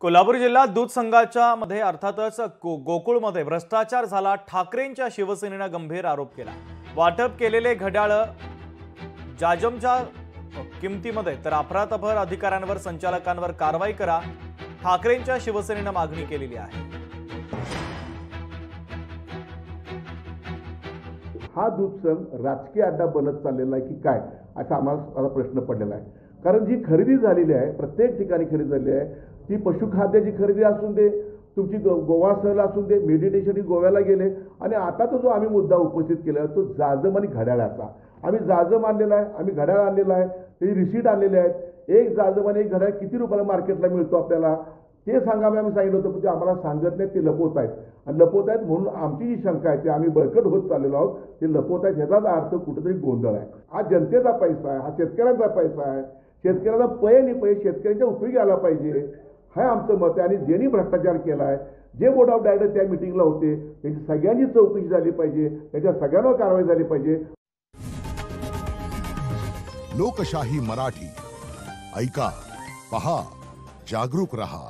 कोल्हापूर जिल्ह्यात दूध संघाच्या मध्ये अर्थातच गोकुळमध्ये भ्रष्टाचार झाला। ठाकरेंच्या शिवसेनेनं गंभीर आरोप केला। वाटप केलेले घड्याळ जाजमच्या किमतीमध्ये तर अफरातफर अधिकाऱ्यांवर संचालकांवर कारवाई करा, ठाकरेंच्या शिवसेनेनं मागणी केलेली आहे। हा दूध संघ राजकीय अड्डा बनत चाललेला आहे की काय असा आम्हाला प्रश्न पडलेला आहे। कारण जी खरेदी झालेली आहे, प्रत्येक ठिकाणी खरेदी झालेली आहे, ती पशुखाद्याची खरेदी असून दे, तुमची गोवा सहल असून दे, मेडिटेशन गोव्याला गेले, आणि आता तो जो आम्ही मुद्दा उपस्थित केला तो जाजम आणि घड्याळाचा। आम्ही जाजम आणलेला आहे, आम्ही घड्याळ आणलेला आहे, त्याची रिसीट आणलेली आहेत। एक जाजम आणि एक घड्याळ किती रुपयाला मार्केटला मिळतो आपल्याला ते सांगावे आम्ही सांगितलं होतं, पण ते आम्हाला सांगत नाहीत, ते लपवत आहेत। आणि लपवत आहेत म्हणून आमची जी शंका आहे, ते आम्ही बळकट होत चाललेलो आहोत, ते लपवत आहेत ह्याचाच अर्थ कुठेतरी गोंधळ आहे। हा जनतेचा पैसा आहे, हा शेतकऱ्यांचा पैसा आहे, शेतकऱ्याचा पै नाही पै शेतकऱ्यांच्या उपयोगी आला पाहिजे, हे आमचं मत आहे। आणि ज्यांनी भ्रष्टाचार केला आहे, जे बोर्ड ऑफ डायरेक्टर त्या मिटिंगला होते, त्यांची सगळ्यांची चौकशी झाली पाहिजे, त्याच्या सगळ्यांवर कारवाई झाली पाहिजे। लोकशाही मराठी ऐका, पहा, जागरूक रहा।